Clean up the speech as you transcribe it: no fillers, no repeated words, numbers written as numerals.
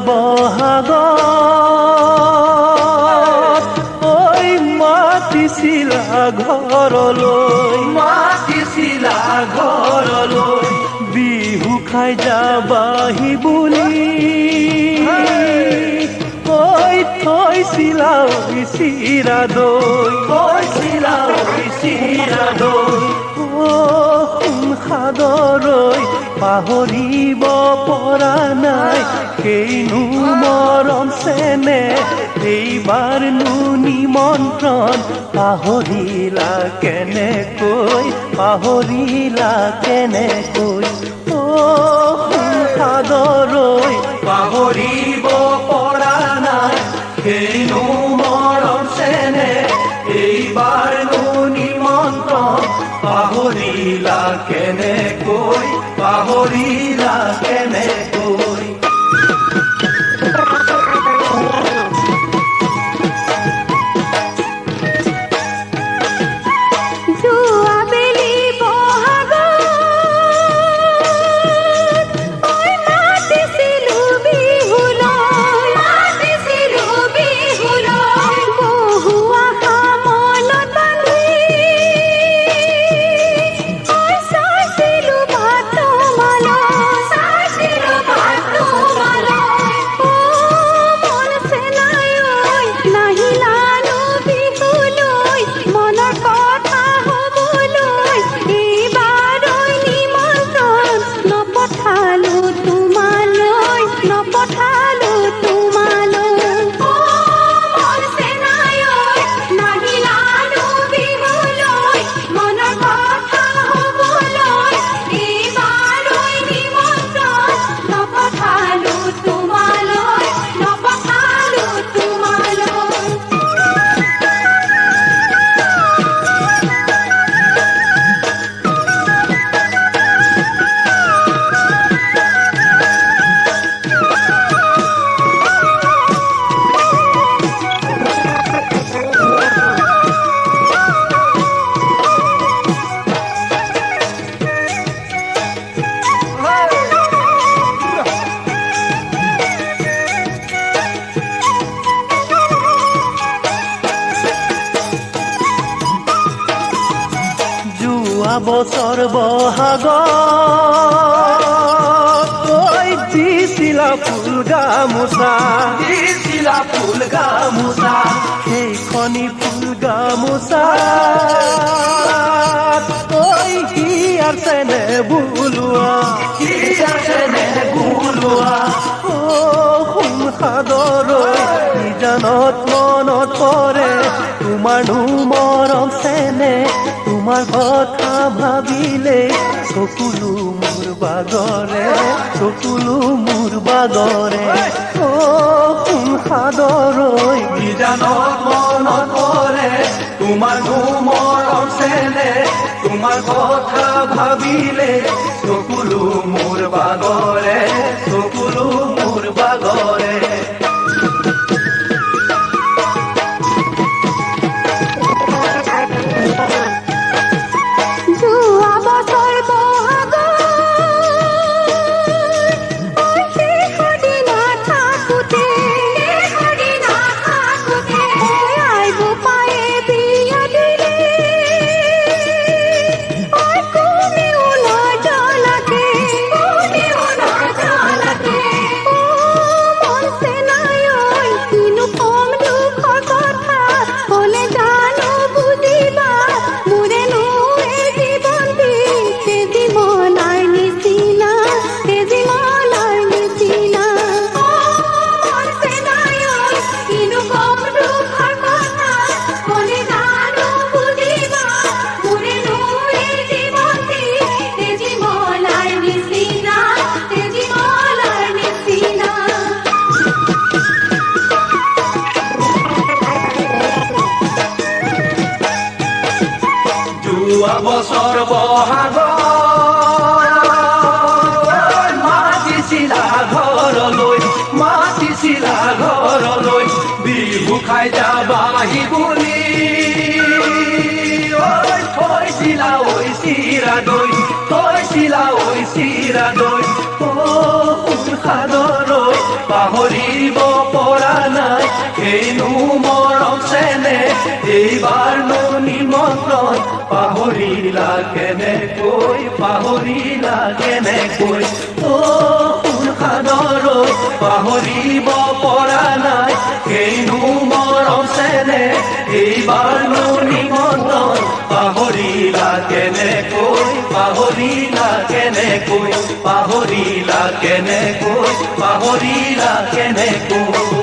বহাগত ঐ মাতিছিলা ঘৰলৈ বিহু খাই যাবাহি বুলি কৈ থৈছিলা চিৰা দৈ সাদৰৈ পাহৰিব পৰা নাই সেইনো মৰম চেনে এইবাৰনো নিমন্ত্ৰণ পাহৰিলা কেনেকৈ সাদৰৈ পাহৰিব পৰা নাই সেইনো মৰম চেনে এইবাৰনো নিমন্ত্ৰণ পাহৰিলা কেনেকৈ বছৰ বহাগত কৈ দিছিলা ফুল গামোচা সেইখনি ফুল গামোচা কৈ হিয়াৰ চেনে বুলোৱা সাদৰৈ নিজানত মনত পৰে তোমাৰনো মৰম চেনে তোমাৰ কথা ভাবিলে চকুলো মোৰ বাগৰে সাদৰৈ নিজানত মনত পৰে তোমাৰনো মৰম চেনে তোমাৰ কথা ভাবিলে চকুলো মোৰ বাগৰে বছৰ বহাগত মাতিছিলা ঘৰলৈ বিহু খাই যাবাহি বুলি থৈছিলা চিৰা দৈ সাদৰৈ পাহৰিব পৰা নাই হেনো মৰম চেনে এইবাৰনো নিমন্ত্ৰণ পাহৰিলা কেনেকৈ পাহৰিলা কেনেকৈ অ সাদৰৈ পাহৰিব পৰা নাই হেনো মৰম চেনে এইবাৰনো নিমন্ত্ৰণ পাহৰিলা কেনেকৈ পাহৰিলা কেনেকৈ পাহৰিলা কেনেকৈ পাহৰিলা কেনেকৈ